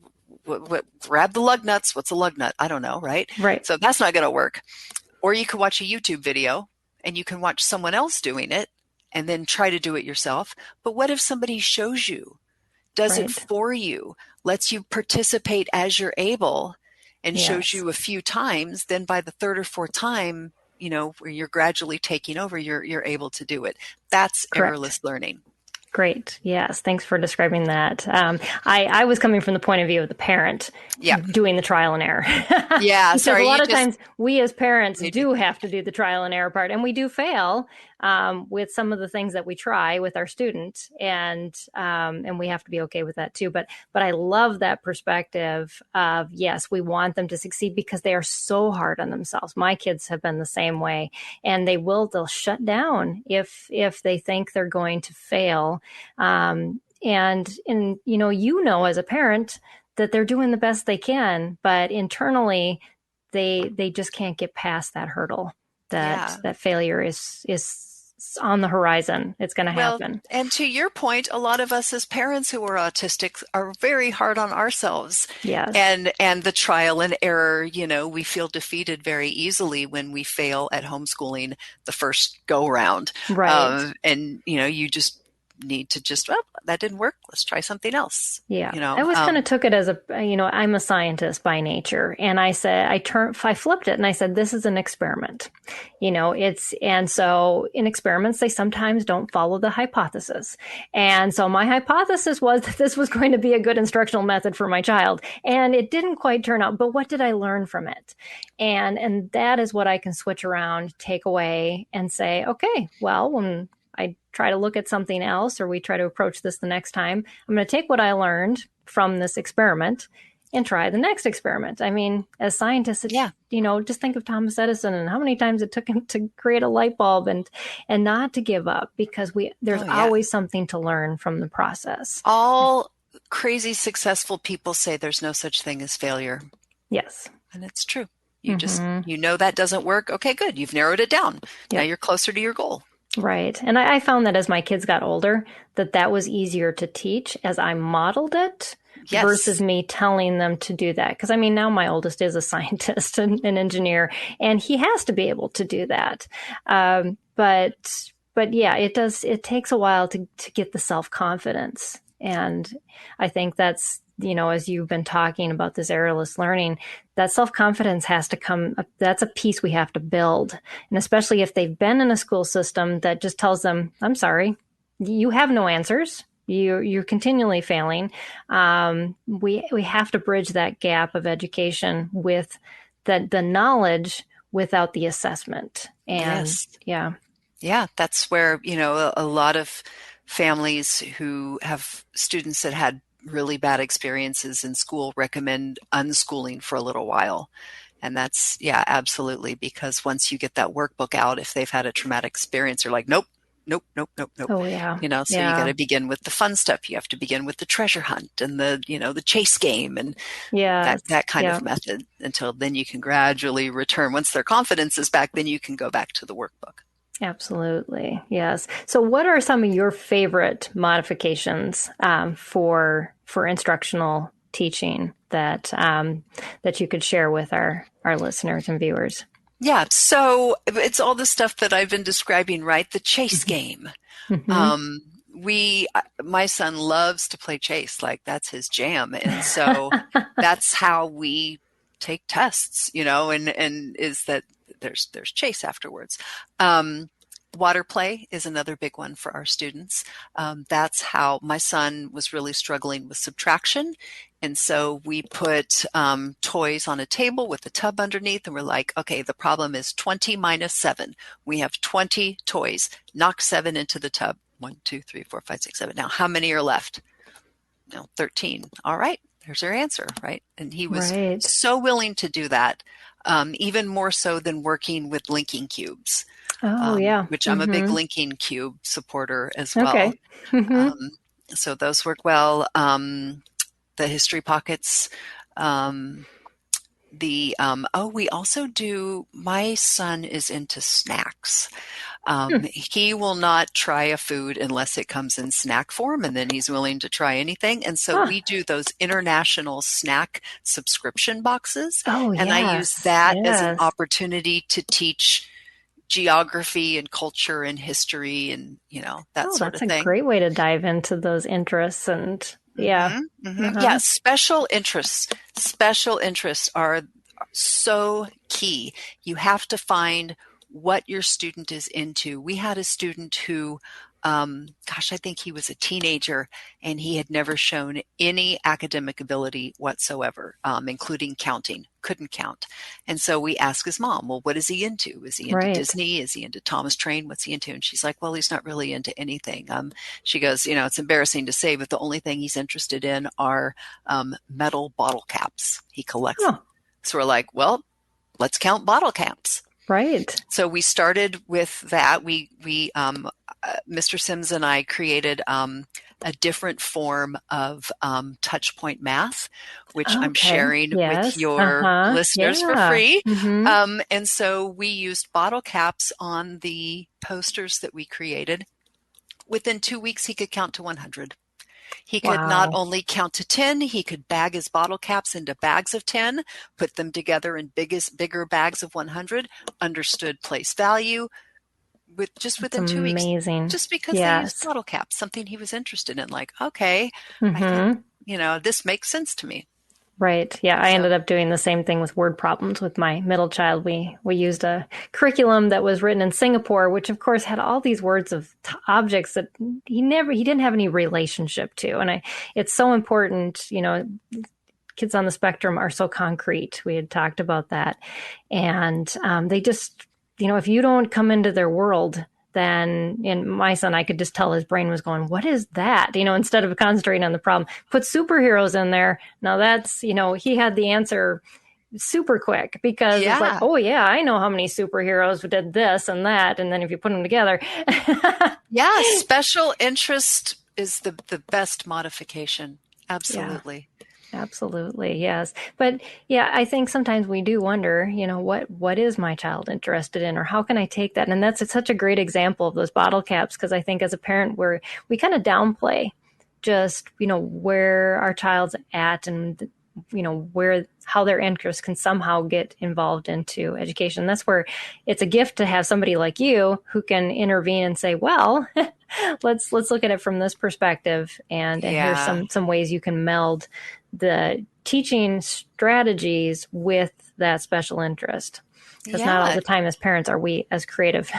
grab the lug nuts. What's a lug nut? I don't know. Right. So that's not going to work. Or you could watch a YouTube video and you can watch someone else doing it and then try to do it yourself. But what if somebody shows you, does it for you, lets you participate as you're able, and shows you a few times? Then by the third or fourth time, where you're gradually taking over, you're able to do it. That's errorless learning. Great. Yes. Thanks for describing that. I was coming from the point of view of the parent doing the trial and error. Because a lot of times we as parents do have to do the trial and error part, and we do fail with some of the things that we try with our students, and we have to be okay with that too. But I love that perspective of, yes, we want them to succeed because they are so hard on themselves. My kids have been the same way, and they'll shut down if they think they're going to fail. And as a parent that they're doing the best they can, but internally they just can't get past that hurdle that failure is on the horizon. It's going to happen. And to your point, a lot of us as parents who are autistic are very hard on ourselves. Yes. And the trial and error, we feel defeated very easily when we fail at homeschooling the first go round. Right. And you just need to just, well, that didn't work. Let's try something else. Yeah. You know, I always kind of took it as I'm a scientist by nature. And I said, I flipped it and I said, this is an experiment. And so in experiments, they sometimes don't follow the hypothesis. And so my hypothesis was that this was going to be a good instructional method for my child. And it didn't quite turn out. But what did I learn from it? And that is what I can switch around, take away and say, okay, well, when I try to look at something else or we try to approach this the next time, I'm going to take what I learned from this experiment and try the next experiment. I mean, as scientists, just think of Thomas Edison and how many times it took him to create a light bulb and not to give up, because there's always something to learn from the process. All crazy successful people say there's no such thing as failure. Yes. And it's true. You just, that doesn't work. Okay, good. You've narrowed it down. Yep. Now you're closer to your goal. Right. And I found that as my kids got older, that was easier to teach as I modeled it versus me telling them to do that. Because now my oldest is a scientist and an engineer, and he has to be able to do that. But yeah, it takes a while to get the self-confidence. And I think that's, as you've been talking about this errorless learning, that self-confidence has to come. That's a piece we have to build. And especially if they've been in a school system that just tells them, I'm sorry, you have no answers. You're continually failing. We have to bridge that gap of education with the knowledge without the assessment. And yeah, that's where, a lot of families who have students that had really bad experiences in school recommend unschooling for a little while. And that's, absolutely. Because once you get that workbook out, if they've had a traumatic experience, they're like, nope. Oh, yeah. You got to begin with the fun stuff. You have to begin with the treasure hunt and the chase game and that kind of method, until then you can gradually return. Once their confidence is back, then you can go back to the workbook. Absolutely. Yes. So what are some of your favorite modifications for instructional teaching that you could share with our listeners and viewers? Yeah. So it's all the stuff that I've been describing, right? The chase game. My son loves to play chase, like that's his jam. And so that's how we take tests, and is that there's chase afterwards. Water play is another big one for our students. That's how my son was really struggling with subtraction. And so we put toys on a table with a tub underneath, and we're like, okay, the problem is 20 minus 7. We have 20 toys. Knock 7 into the tub. 1, 2, 3, 4, 5, 6, 7. Now, how many are left? 13. All right, there's our answer, right? And he was so willing to do that, even more so than working with linking cubes. Which I'm a big linking cube supporter as well. Okay. So those work well. The history pockets, we also do, my son is into snacks. He will not try a food unless it comes in snack form, and then he's willing to try anything. And so we do those international snack subscription boxes. And I use that as an opportunity to teach geography and culture and history and, that sort of thing. That's a great way to dive into those interests and yeah, special interests are so key. You have to find what your student is into. We had a student who, I think he was a teenager, and he had never shown any academic ability whatsoever, including counting. Couldn't count. And so we asked his mom, well, what is he into? Is he into Disney? Is he into Thomas Train? What's he into? And she's like, well, he's not really into anything. She goes, it's embarrassing to say, but the only thing he's interested in are metal bottle caps. He collects them. So we're like, well, let's count bottle caps. Right. So we started with that. We Mr. Sims and I created a different form of touch point math, which I'm sharing with your listeners for free. And so we used bottle caps on the posters that we created. Within 2 weeks, he could count to 100. He could not only count to 10, he could bag his bottle caps into bags of 10, put them together in bigger bags of 100, understood place value, within 2 weeks. Amazing. Just because they used bottle caps, something he was interested in. Like, okay, I think, this makes sense to me. Right. Yeah. I ended up doing the same thing with word problems with my middle child. We used a curriculum that was written in Singapore, which of course had all these words of objects that he didn't have any relationship to. And it's so important, kids on the spectrum are so concrete. We had talked about that. And they just, if you don't come into their world, then in my son, I could just tell his brain was going, what is that? Instead of concentrating on the problem, put superheroes in there. Now that's, he had the answer super quick because it's like, oh yeah, I know how many superheroes did this and that. And then if you put them together. Yeah. Special interest is the best modification. Absolutely. Yeah. Absolutely. Yes. But yeah, I think sometimes we do wonder, what is my child interested in, or how can I take that? And that's such a great example of those bottle caps. Cause I think as a parent, we kind of downplay just, where our child's at and, how their interests can somehow get involved into education. That's where it's a gift to have somebody like you who can intervene and say, well, let's look at it from this perspective. And here's some ways you can meld the teaching strategies with that special interest. Because not all the time as parents are we as creative.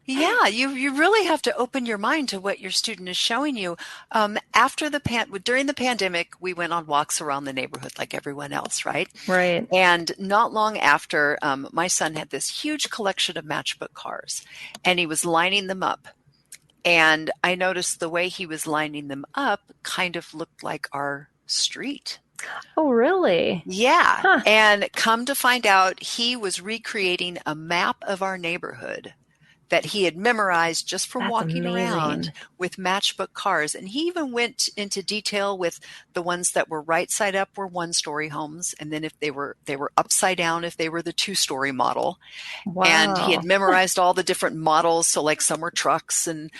Yeah, you really have to open your mind to what your student is showing you. During the pandemic, we went on walks around the neighborhood like everyone else, right? Right. And not long after, my son had this huge collection of matchbook cars, and he was lining them up. And I noticed the way he was lining them up kind of looked like our street. Oh, really? Yeah. Huh. And come to find out, he was recreating a map of our neighborhood that he had memorized just from walking around with matchbook cars. And he even went into detail with the ones that were right side up were 1-story homes. And then if they were upside down, if they were the 2-story model. Wow. And he had memorized all the different models. So like some were trucks and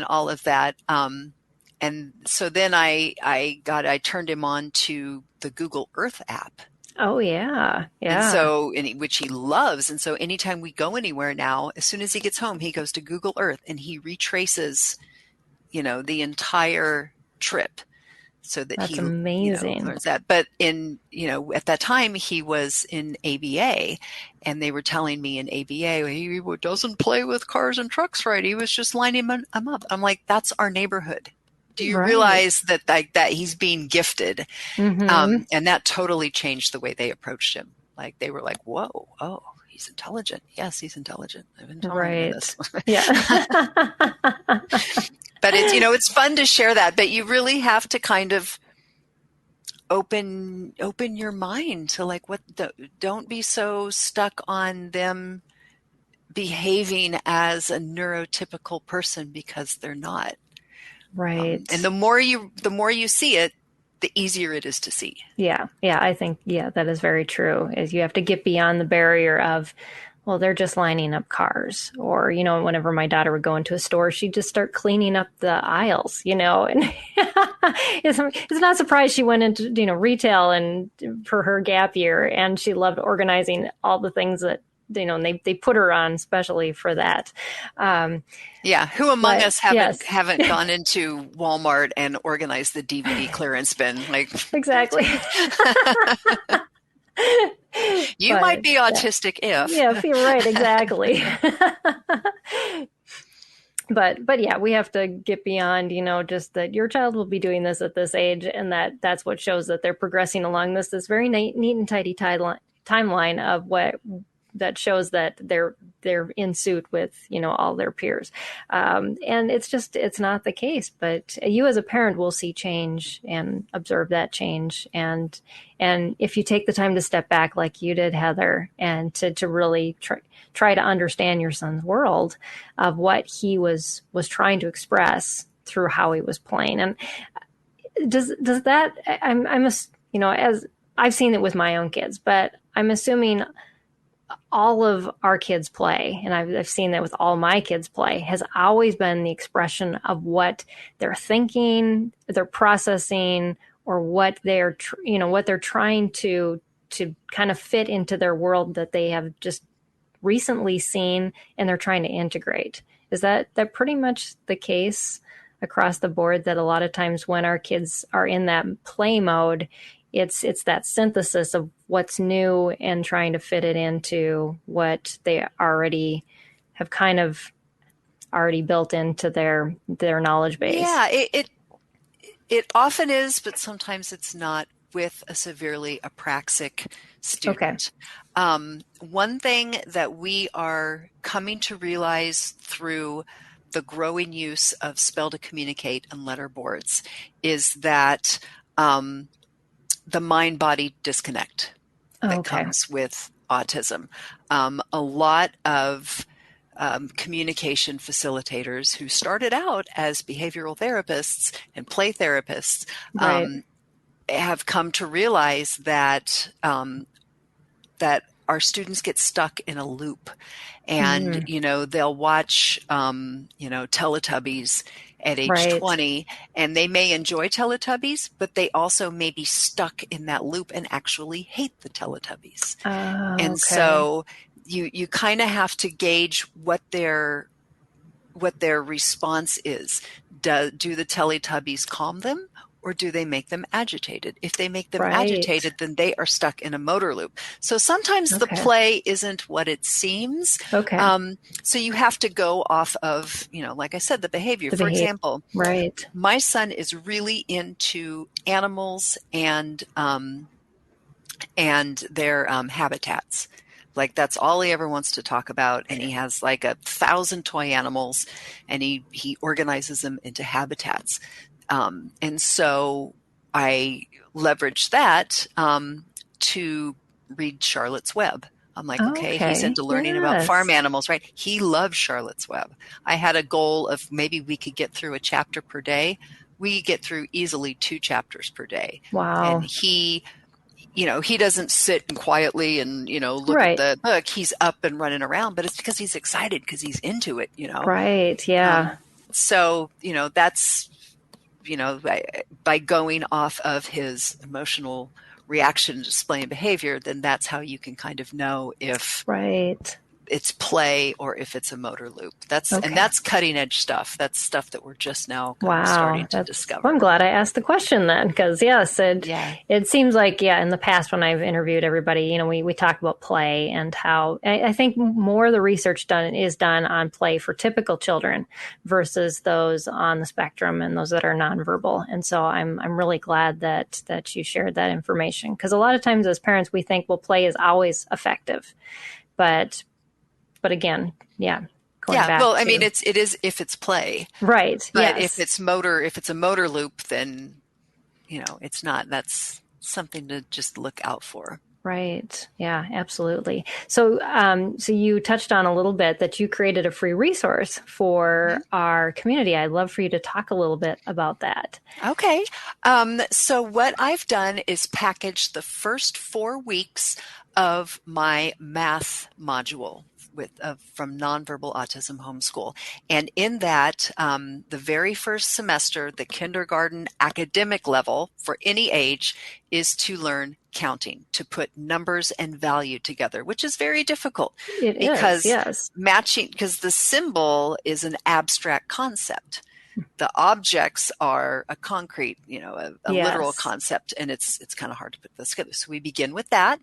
all of that. And so then I turned him on to the Google Earth app. Oh, yeah. Yeah. And so, which he loves. And so anytime we go anywhere now, as soon as he gets home, he goes to Google Earth and he retraces, the entire trip so that That's amazing. Learns that. But at that time he was in ABA, and they were telling me in ABA, he doesn't play with cars and trucks right. He was just lining them up. I'm like, that's our neighborhood. Do you realize that he's being gifted? Mm-hmm. And that totally changed the way they approached him. Like they were like, whoa, oh, he's intelligent. Yes, he's intelligent. I've been telling you this. Yeah. But it's fun to share that, but you really have to kind of open your mind to don't be so stuck on them behaving as a neurotypical person, because they're not. Right. And the more you see it, the easier it is to see. Yeah. Yeah. I think, that is very true. Is you have to get beyond the barrier of, well, they're just lining up cars. Or, whenever my daughter would go into a store, she'd just start cleaning up the aisles, and it's not surprised she went into, retail and for her gap year, and she loved organizing all the things that, and they put her on specially for that. Who among us haven't gone into Walmart and organized the DVD clearance bin? Exactly. You might be autistic if. Yeah, you're right. Exactly. But yeah, we have to get beyond, just that your child will be doing this at this age, and that's what shows that they're progressing along this very neat and tidy timeline of what that shows that they're in suit with, all their peers. And it's not the case, but you as a parent will see change and observe that change. And if you take the time to step back like you did, Heather, and to really try to understand your son's world of what he was trying to express through how he was playing. And does that, as I've seen it with my own kids, but I'm assuming all of our kids play, and I've seen that with all my kids play, has always been the expression of what they're thinking, they're processing, or what they're trying to kind of fit into their world that they have just recently seen and they're trying to integrate. Is that pretty much the case across the board, that a lot of times when our kids are in that play mode, it's that synthesis of what's new and trying to fit it into what they already have kind of already built into their knowledge base? Yeah, it often is, but sometimes it's not with a severely apraxic student. Okay. One thing that we are coming to realize through the growing use of spell to communicate and letter boards is that the mind-body disconnect that comes with autism. A lot of communication facilitators who started out as behavioral therapists and play therapists have come to realize that that our students get stuck in a loop, and they'll watch Teletubbies at age 20, and they may enjoy Teletubbies, but they also may be stuck in that loop and actually hate the Teletubbies. And so you kind of have to gauge what their response is. Do the Teletubbies calm them, or do they make them agitated? If they make them agitated, then they are stuck in a motor loop. So sometimes the play isn't what it seems. So you have to go off of, like I said, the behavior. For example, my son is really into animals and their habitats. Like, that's all he ever wants to talk about. And he has like 1,000 toy animals, and he organizes them into habitats. And so I leveraged that to read Charlotte's Web. I'm like, okay, he's into learning about farm animals, right? He loves Charlotte's Web. I had a goal of maybe we could get through a chapter per day. We get through easily 2 chapters per day. Wow. And he doesn't sit quietly and, look at the book. He's up and running around, but it's because he's excited, because he's into it, Right. Yeah. So, that's, by going off of his emotional reaction, display, and behavior, then that's how you can kind of know if it's play or if it's a motor loop. And that's cutting edge stuff. That's stuff that we're just now starting to discover. Well, I'm glad I asked the question then, because it seems like, in the past when I've interviewed everybody, we talk about play and how I think more of the research is done on play for typical children versus those on the spectrum and those that are nonverbal. And so I'm really glad that you shared that information, because a lot of times as parents we think, well, play is always effective, but again, back well, I mean, it is if it's play, right? But if it's a motor loop, then it's not. That's something to just look out for. Right. Yeah, absolutely. So, so you touched on a little bit that you created a free resource for our community. I'd love for you to talk a little bit about that. Okay. So what I've done is package the first 4 weeks of my math module from Nonverbal Autism Homeschool. And in that, the very first semester, the kindergarten academic level for any age is to learn counting, to put numbers and value together, which is very difficult because the symbol is an abstract concept. The objects are a concrete, a literal concept, and it's kind of hard to put this together. So we begin with that.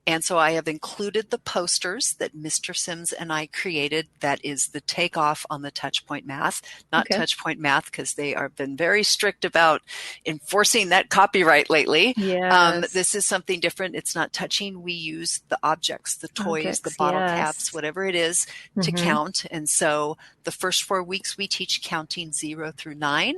And so I have included the posters that Mr. Sims and I created. That is the takeoff on the Touchpoint Math, not Touchpoint Math, because they have been very strict about enforcing that copyright lately. This is something different. It's not touching. We use the objects, the toys, the bottle caps, whatever it is, to count. And so the first 4 weeks we teach counting 0 through 9.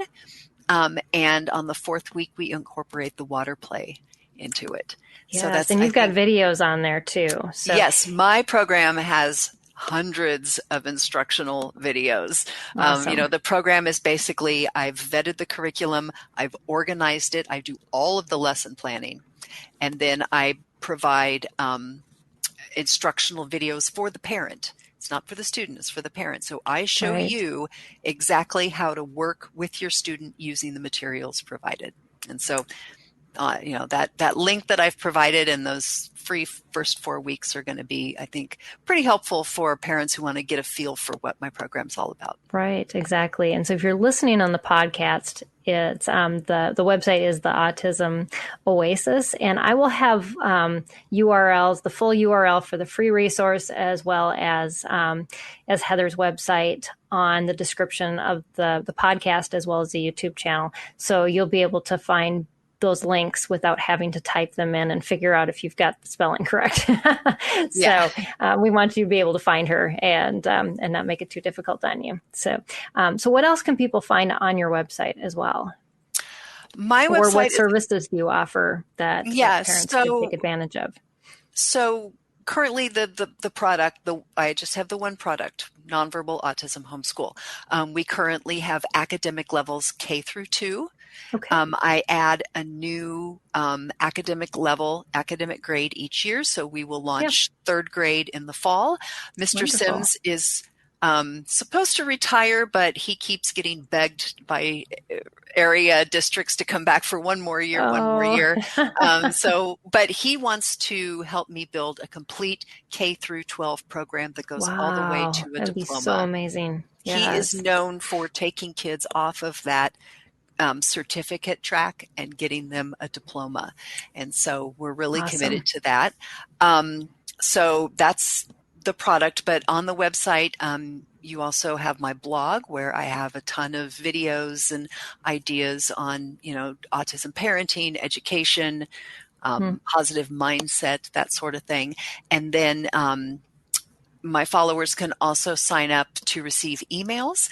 And on the 4th week, we incorporate the water play into it. Yes, so you've got videos on there too. So. Yes, my program has hundreds of instructional videos. Awesome. The program is basically, I've vetted the curriculum, I've organized it, I do all of the lesson planning, and then I provide instructional videos for the parent. It's not for the student, it's for the parent. So I show you exactly how to work with your student using the materials provided. And so, that link that I've provided and those free first 4 weeks are going to be, I think, pretty helpful for parents who want to get a feel for what my program's all about. Right, exactly. And so if you're listening on the podcast, it's the website is the Autism Oasis, and I will have URLs, the full URL for the free resource, as well as Heather's website on the description of the podcast, as well as the YouTube channel. So you'll be able to find those links without having to type them in and figure out if you've got the spelling correct. So we want you to be able to find her and not make it too difficult on you. So what else can people find on your website as well? My website. Or what services do you offer that parents can take advantage of? So currently the product, I just have the one product, Nonverbal Autism Homeschool. We currently have academic levels K through 2. Okay. I add a new academic grade each year. So we will launch 3rd grade in the fall. Mr. Wonderful. Sims is supposed to retire, but he keeps getting begged by area districts to come back for one more year. But he wants to help me build a complete K through 12 program that goes all the way to a That'd diploma. Be so amazing. Yes. He is known for taking kids off of that certificate track and getting them a diploma. And so we're really committed to that. So that's the product, but on the website, you also have my blog where I have a ton of videos and ideas on, autism parenting, education, positive mindset, that sort of thing. And then, my followers can also sign up to receive emails.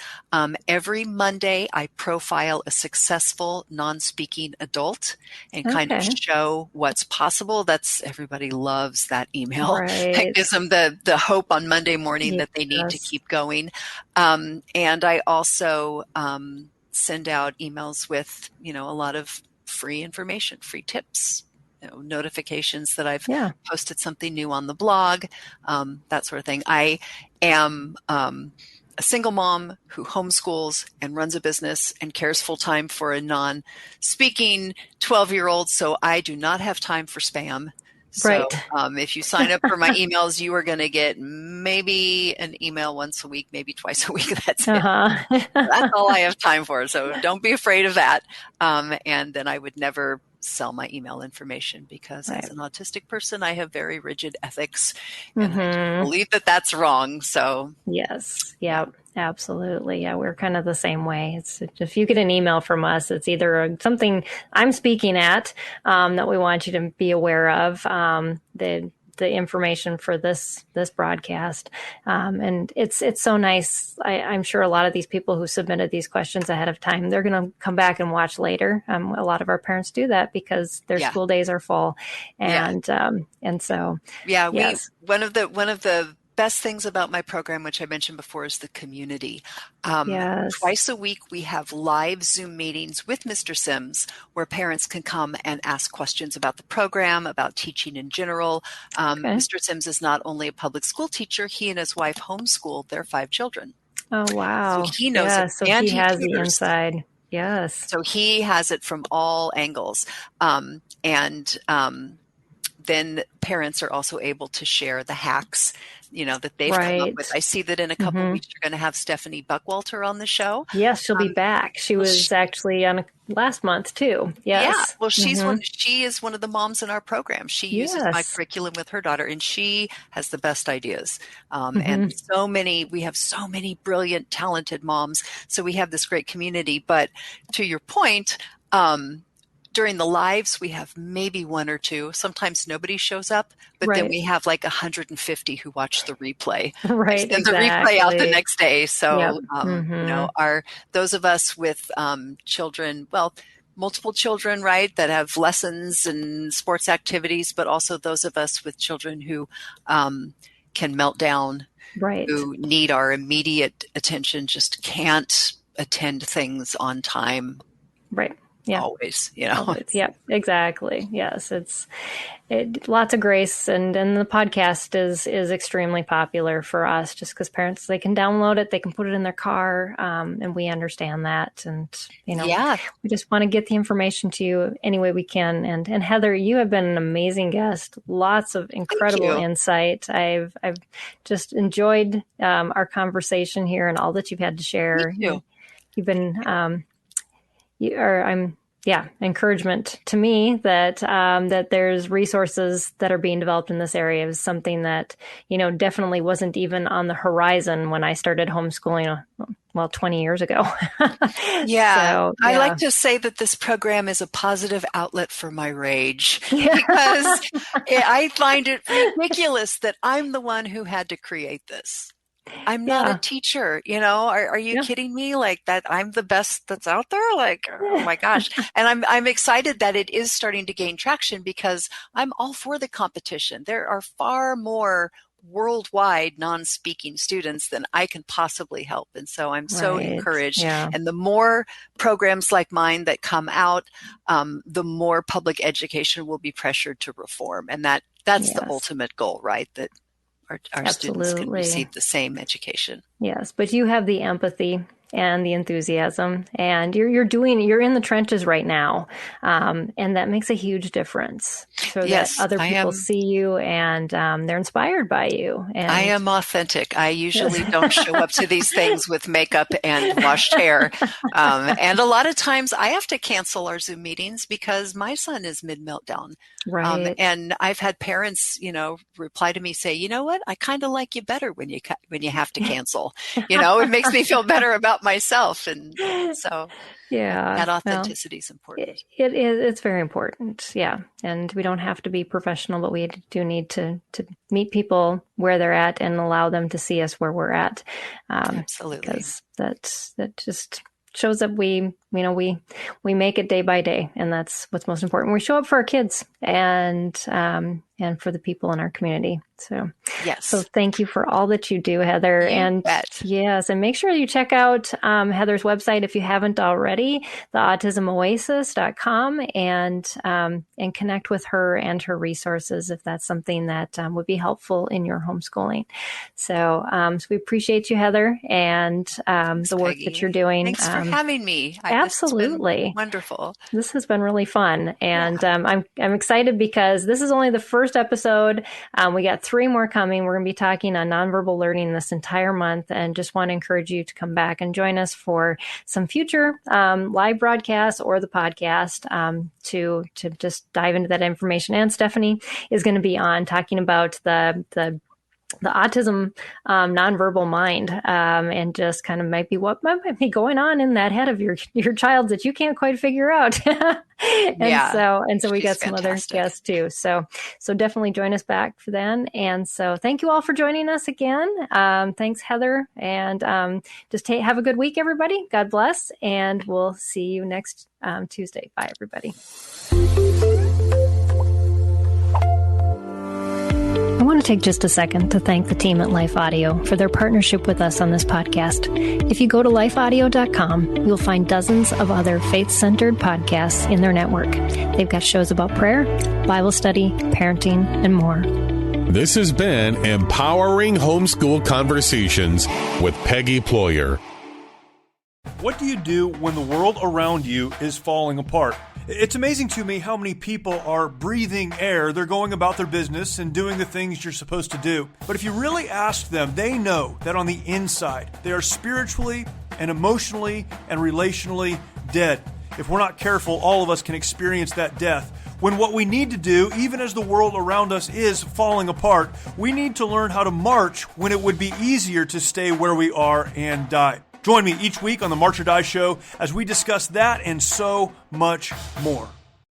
Every Monday, I profile a successful non-speaking adult and kind of show what's possible. Everybody loves that email. Right. It gives them the hope on Monday morning that they need to keep going. And I also send out emails with, a lot of free information, free tips, notifications that I've posted something new on the blog, that sort of thing. I am a single mom who homeschools and runs a business and cares full time for a non-speaking 12-year-old. So I do not have time for spam. So if you sign up for my emails, you are going to get maybe an email once a week, maybe twice a week. That's it. That's all I have time for. So don't be afraid of that. And then I would never sell my email information because as an autistic person, I have very rigid ethics and I believe that that's wrong. So yes. Yeah, absolutely. Yeah. We're kind of the same way. It's if you get an email from us, it's either something I'm speaking at, that we want you to be aware of, the information for this broadcast. And it's so nice. I'm sure a lot of these people who submitted these questions ahead of time, they're going to come back and watch later. A lot of our parents do that because their school days are full. And so, one of the best things about my program, which I mentioned before, is the community. Twice a week, we have live Zoom meetings with Mr. Sims where parents can come and ask questions about the program, about teaching in general. Mr. Sims is not only a public school teacher, he and his wife homeschool their 5 children. Oh, wow. So he knows it. So he has the inside. Yes. So he has it from all angles. Then parents are also able to share the hacks, that they've come up with. I see that in a couple weeks, you're going to have Stephanie Buckwalter on the show. Yes, she'll be back. She was actually on last month too. Yes. Yeah. Well, she is one of the moms in our program. She uses my curriculum with her daughter and she has the best ideas. And we have so many brilliant, talented moms. So we have this great community, but to your point, during the lives, we have maybe 1 or 2. Sometimes nobody shows up, but then we have like 150 who watch the replay. Right. And the replay out the next day. So, those of us with children, multiple children, right, that have lessons and sports activities, but also those of us with children who can melt down, who need our immediate attention, just can't attend things on time. Right. always, Yeah, exactly. Yes, it's lots of grace, and the podcast is extremely popular for us, just because parents, they can download it, they can put it in their car, and we understand that, and we just want to get the information to you any way we can. And Heather, you have been an amazing guest. Lots of incredible insight. I've just enjoyed our conversation here and all that you've had to share. You've been encouragement to me that that there's resources that are being developed in this area is something that, definitely wasn't even on the horizon when I started homeschooling, 20 years ago. I like to say that this program is a positive outlet for my rage, because I find it ridiculous that I'm the one who had to create this. I'm not a teacher, are you kidding me? Like that, I'm the best that's out there. Like, oh my gosh. And I'm excited that it is starting to gain traction, because I'm all for the competition. There are far more worldwide non-speaking students than I can possibly help. And so I'm so encouraged. And the more programs like mine that come out, the more public education will be pressured to reform. And that's the ultimate goal, right? That our students can receive the same education. Yes, but you have the empathy and the enthusiasm, and you're in the trenches right now, and that makes a huge difference. So that other people see you and they're inspired by you. And I am authentic. I usually don't show up to these things with makeup and washed hair, and a lot of times I have to cancel our Zoom meetings because my son is mid-meltdown. Right. And I've had parents, reply to me, say, "You know what? I kind of like you better when you have to cancel. It makes me feel better about myself." And so that authenticity is important. It is. It's very important. Yeah. And we don't have to be professional, but we do need to meet people where they're at and allow them to see us where we're at. Absolutely. Because that just shows that we make it day by day, and that's what's most important. We show up for our kids and for the people in our community. So thank you for all that you do, Heather. And make sure you check out Heather's website if you haven't already, theautismoasis.com, and connect with her and her resources if that's something that would be helpful in your homeschooling. So we appreciate you, Heather, and the work Peggy. that you're doing. Thanks for having me. Absolutely. Wonderful. This has been really fun. And I'm excited because this is only the first episode. We got 3 more coming. We're going to be talking on nonverbal learning this entire month, and just want to encourage you to come back and join us for some future live broadcasts or the podcast to just dive into that information. And Stephanie is going to be on talking about the autism nonverbal mind, and just kind of might be what might be going on in that head of your child that you can't quite figure out. And so we got some other guests too. So definitely join us back for then. And so thank you all for joining us again. Thanks, Heather. And just have a good week, everybody. God bless. And we'll see you next Tuesday. Bye, everybody. I want to take just a second to thank the team at Life Audio for their partnership with us on this podcast. If you go to lifeaudio.com, you'll find dozens of other faith-centered podcasts in their network. They've got shows about prayer, Bible study, parenting, and more. This has been Empowering Homeschool Conversations with Peggy Ployer. What do you do when the world around you is falling apart? It's amazing to me how many people are breathing air. They're going about their business and doing the things you're supposed to do. But if you really ask them, they know that on the inside, they are spiritually and emotionally and relationally dead. If we're not careful, all of us can experience that death. When what we need to do, even as the world around us is falling apart, we need to learn how to march when it would be easier to stay where we are and die. Join me each week on the March or Die Show as we discuss that and so much more.